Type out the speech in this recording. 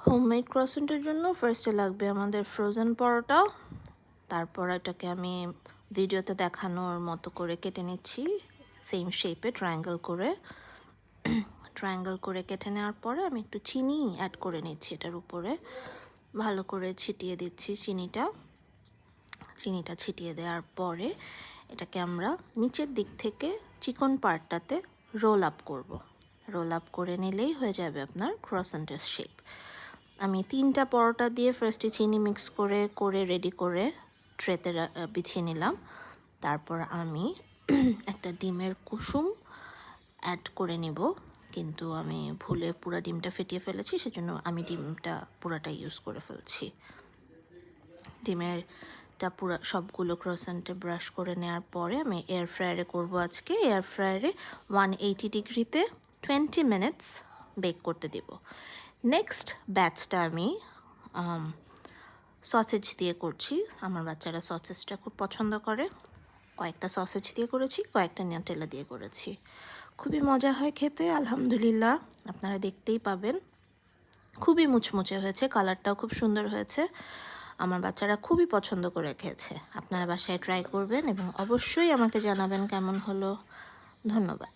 Homemade ক্রসেন্টের জন্য ফার্স্টে লাগবে আমাদের ফ্রোজেন পরোটা। তারপর এটাকে আমি ভিডিওতে দেখানোর মতো করে কেটে নিচ্ছি, সেম শেপে ট্রায়াঙ্গেল করে কেটে নেওয়ার পরে আমি একটু চিনি অ্যাড করে নিচ্ছি এটার উপরে, ভালো করে ছিটিয়ে দিচ্ছি চিনিটা ছিটিয়ে দেওয়ার পরে এটাকে আমরা নিচের দিক থেকে চিকন পার্টটাতে রোল আপ করে নিলেই হয়ে যাবে আপনার ক্রসেন্টের শেপ। আমি 3টা পরোটা দিয়ে ফার্স্টে চিনি মিক্স করে রেডি করে ট্রেতে বিছিয়ে নিলাম। তারপর আমি একটা ডিমের কুসুম অ্যাড করে নিব, কিন্তু আমি ভুলে পুরো ডিমটা ফেটিয়ে ফেলেছি, সেজন্য আমি ডিমটা পুরাটা ইউজ করে ফেলছি। ডিমেরটা পুরো সবগুলো ক্রসেন্টে ব্রাশ করে নেওয়ার পরে আমি এয়ার ফ্রায়ারে করবো আজকে। এয়ার ফ্রায়ারে 180 ডিগ্রিতে 20 মিনিটস বেক করতে দেব। নেক্সট ব্যাচটা আমি সসেজ দিয়ে করছি। আমার বাচ্চারা সসেজটা খুব পছন্দ করে। কয়েকটা সসেজ দিয়ে করেছি, কয়েকটা নিউটেলা দিয়ে করেছি। খুবই মজা হয় খেতে, আলহামদুলিল্লাহ। আপনারা দেখতেই পাবেন খুবই মুচমুচে হয়েছে, কালারটাও খুব সুন্দর হয়েছে। আমার বাচ্চারা খুবই পছন্দ করে খেয়েছে। আপনারা বাসায় ট্রাই করবেন এবং অবশ্যই আমাকে জানাবেন কেমন হলো। ধন্যবাদ।